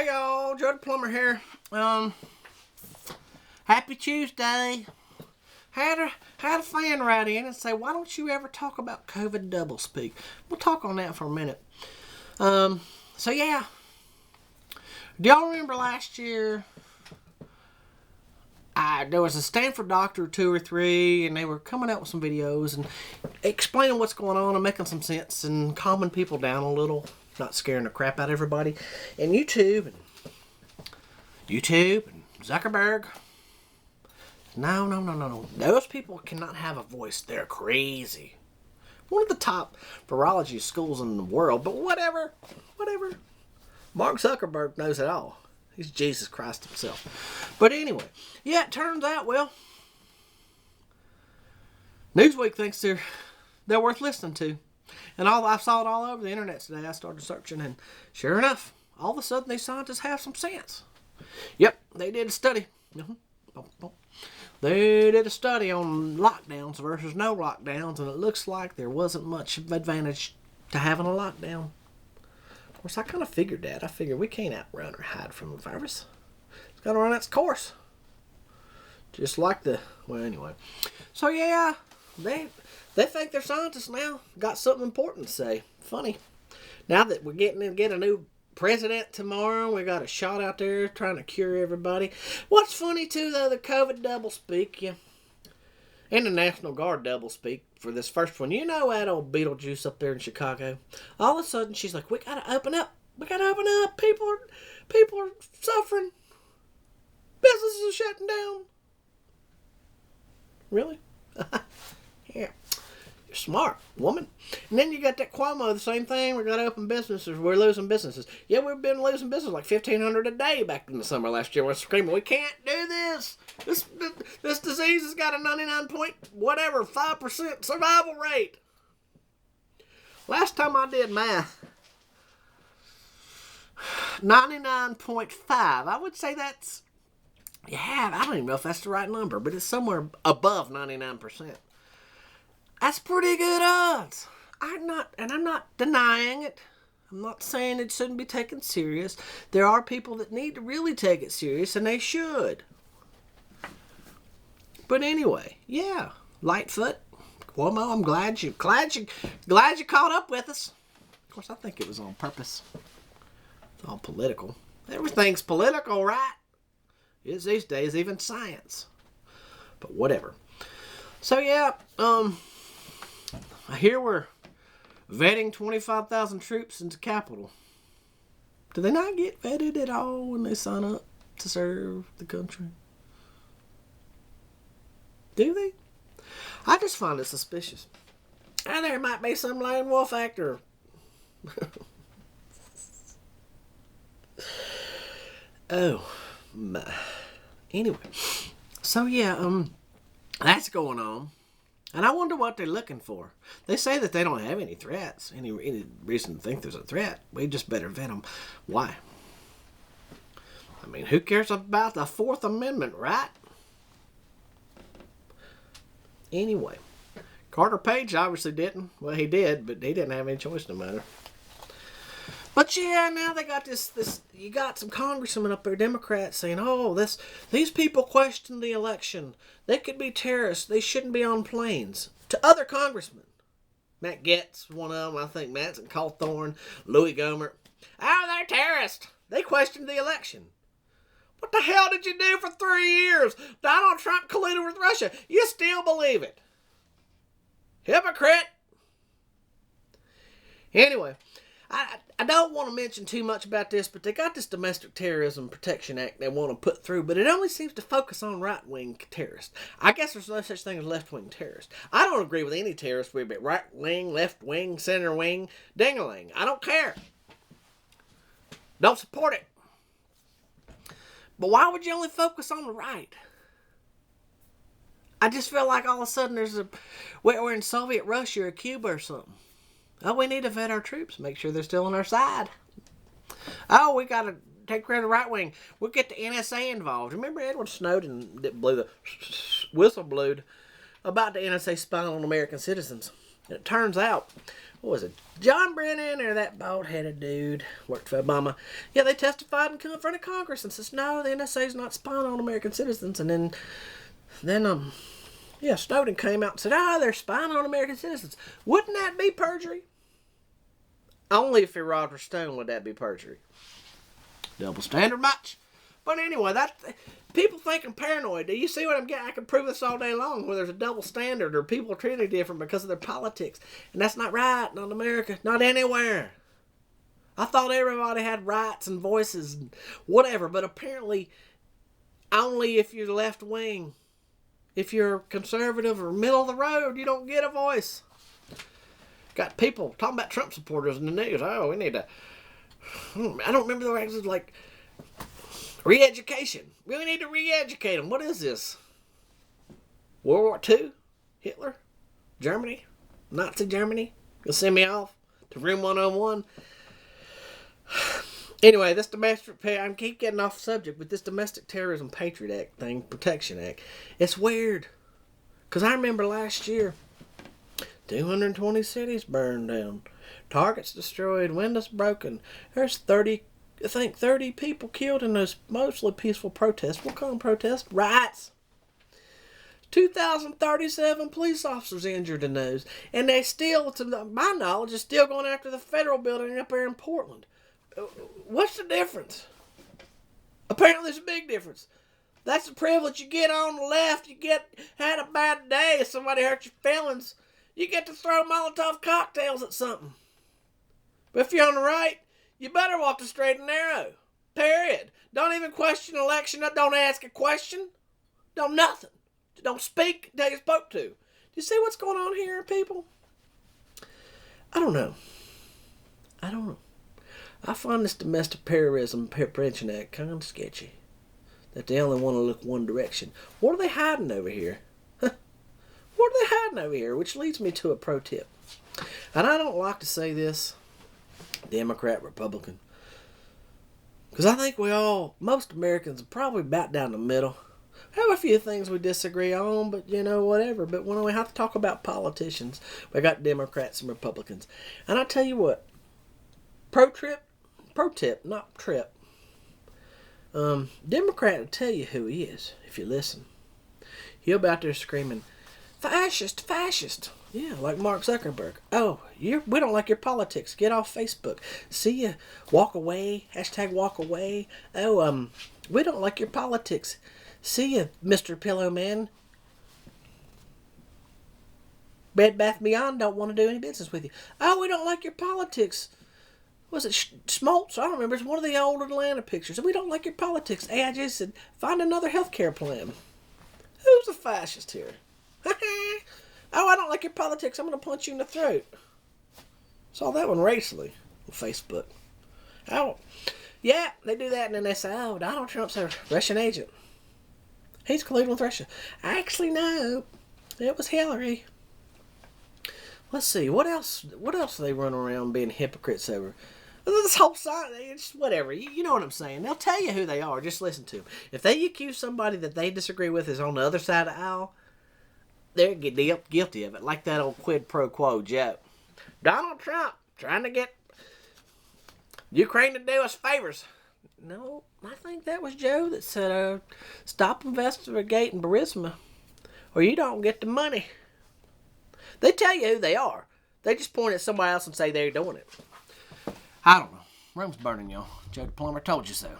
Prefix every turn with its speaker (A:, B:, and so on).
A: Hey y'all, Joe the Plumber here. Happy Tuesday. Had a fan write in and say, why don't you ever talk about COVID doublespeak? We'll talk on that for a minute. So yeah. Do y'all remember last year? There was a Stanford doctor, 2 or 3, and they were coming out with some videos and explaining what's going on and making some sense and calming people down a little, not scaring the crap out of everybody. And YouTube and Zuckerberg. No. Those people cannot have a voice. They're crazy. One of the top virology schools in the world, but whatever. Mark Zuckerberg knows it all. He's Jesus Christ himself. But anyway, yeah, it turns out, well, Newsweek thinks they're worth listening to. And I saw it all over the internet today. I started searching, and sure enough, all of a sudden these scientists have some sense. Yep, they did a study. They did a study on lockdowns versus no lockdowns, and it looks like there wasn't much advantage to having a lockdown. Of course, I kind of figured that. I figured we can't outrun or hide from a virus. It's got to run its course. Just like well, anyway. So, yeah, they think they're scientists now. Got something important to say. Funny. Now that we're getting to get a new president tomorrow, we got a shot out there trying to cure everybody. What's funny, too, though, the COVID doublespeak, yeah, and the National Guard doublespeak for this first one. You know that old Beetlejuice up there in Chicago? All of a sudden, she's like, we got to open up. People are suffering. Businesses are shutting down. Really? Yeah. You're smart, woman. And then you got that Cuomo, the same thing. We got to open businesses. We're losing businesses. Yeah, we've been losing business like 1,500 a day back in the summer last year. We're screaming, we can't do this. This disease has got a 5% survival rate. Last time I did math, 99.5. I would say that's, yeah, I don't even know if that's the right number, but it's somewhere above 99%. That's pretty good odds. I'm not denying it. I'm not saying it shouldn't be taken serious. There are people that need to really take it serious, and they should. But anyway, yeah, Lightfoot, Cuomo, I'm glad you caught up with us. Of course, I think it was on purpose. It's all political. Everything's political, right? It's these days, even science. But whatever. So yeah, I hear we're vetting 25,000 troops into Capitol. Do they not get vetted at all when they sign up to serve the country? Do they? I just find it suspicious. And there might be some lone wolf actor. Oh, my. Anyway. So, yeah, that's going on. And I wonder what they're looking for. They say that they don't have any threats, any reason to think there's a threat. We just better vet them. Why? I mean, who cares about the Fourth Amendment, right? Anyway, Carter Page obviously didn't. Well, he did, but he didn't have any choice in the matter. But yeah, now they got this. You got some congressmen up there, Democrats, saying, "Oh, these people question the election. They could be terrorists. They shouldn't be on planes." To other congressmen, Matt Gaetz, one of them, I think, Mattson, Cawthorn, Louis Gohmert. Oh, they're terrorists. They questioned the election. What the hell did you do for 3 years? Donald Trump colluded with Russia. You still believe it? Hypocrite. Anyway. I don't want to mention too much about this, but they got this Domestic Terrorism Protection Act they want to put through, but it only seems to focus on right-wing terrorists. I guess there's no such thing as left-wing terrorists. I don't agree with any terrorist, whether it be right-wing, left-wing, center-wing, ding-a-ling. I don't care. Don't support it. But why would you only focus on the right? I just feel like all of a sudden we're in Soviet Russia or Cuba or something. Oh, we need to vet our troops, make sure they're still on our side. Oh, we got to take care of the right wing. We'll get the NSA involved. Remember Edward Snowden that blew the whistle blowed about the NSA spying on American citizens? And it turns out, what was it? John Brennan or that bald-headed dude worked for Obama. Yeah, they testified in front of Congress and says, no, the NSA is not spying on American citizens. And then Snowden came out and said, they're spying on American citizens. Wouldn't that be perjury? Only if you're Roger Stone would that be perjury. Double standard much. But anyway, people think I'm paranoid. Do you see what I'm getting? I can prove this all day long where there's a double standard or people are treated different because of their politics. And that's not right. Not in America. Not anywhere. I thought everybody had rights and voices and whatever. But apparently only if you're left wing. If you're conservative or middle of the road, you don't get a voice. Got people talking about Trump supporters in the news. Oh, we need to... I don't remember the words like... Re-education. We need to re-educate them. What is this? World War II? Hitler? Germany? Nazi Germany? You'll send me off to room 101. Anyway, this I keep getting off subject, but this Domestic Terrorism Patriot Act thing, Protection Act, it's weird. Because I remember last year, 220 cities burned down. Targets destroyed, windows broken. There's 30 people killed in those mostly peaceful protests. We'll call them protests. Riots. 2,037 police officers injured in those. And they still, to my knowledge, is still going after the federal building up there in Portland. What's the difference? Apparently there's a big difference. That's the privilege you get on the left. You had a bad day. If somebody hurt your feelings, you get to throw Molotov cocktails at something. But if you're on the right, you better walk the straight and narrow. Period. Don't even question an election. Don't ask a question. Don't nothing. Don't speak until you're spoke to. Do you see what's going on here, people? I don't know. I find this Domestic Terrorism Prevention Act kind of sketchy. That they only want to look one direction. What are they hiding over here? What are they hiding over here? Which leads me to a pro tip. And I don't like to say this, Democrat, Republican. Because I think most Americans are probably about down the middle. Have a few things we disagree on, but whatever. But when we have to talk about politicians, we got Democrats and Republicans. And I tell you what, pro tip, not trip. Democrat will tell you who he is if you listen. He'll be out there screaming, fascist, fascist. Yeah, like Mark Zuckerberg. Oh, we don't like your politics. Get off Facebook. See ya. Walk away. # walk away. Oh, we don't like your politics. See ya, Mr. Pillow Man. Bed Bath Beyond don't want to do any business with you. Oh, we don't like your politics. Was it Schmaltz? I don't remember. It's one of the old Atlanta pictures. We don't like your politics. AIG said, find another health care plan. Who's a fascist here? Oh, I don't like your politics. I'm going to punch you in the throat. Saw that one recently on Facebook. Oh, yeah, they do that and then they say, oh, Donald Trump's a Russian agent. He's colluding with Russia. Actually, no. It was Hillary. Let's see. What else do they run around being hypocrites over? This whole side, it's whatever. You know what I'm saying. They'll tell you who they are. Just listen to them. If they accuse somebody that they disagree with is on the other side of the aisle, they're guilty of it. Like that old quid pro quo joke. Donald Trump trying to get Ukraine to do us favors. No, I think that was Joe that said, stop investigating Burisma or you don't get the money. They tell you who they are. They just point at somebody else and say they're doing it. I don't know. Room's burning, y'all. Joe the Plumber told you so.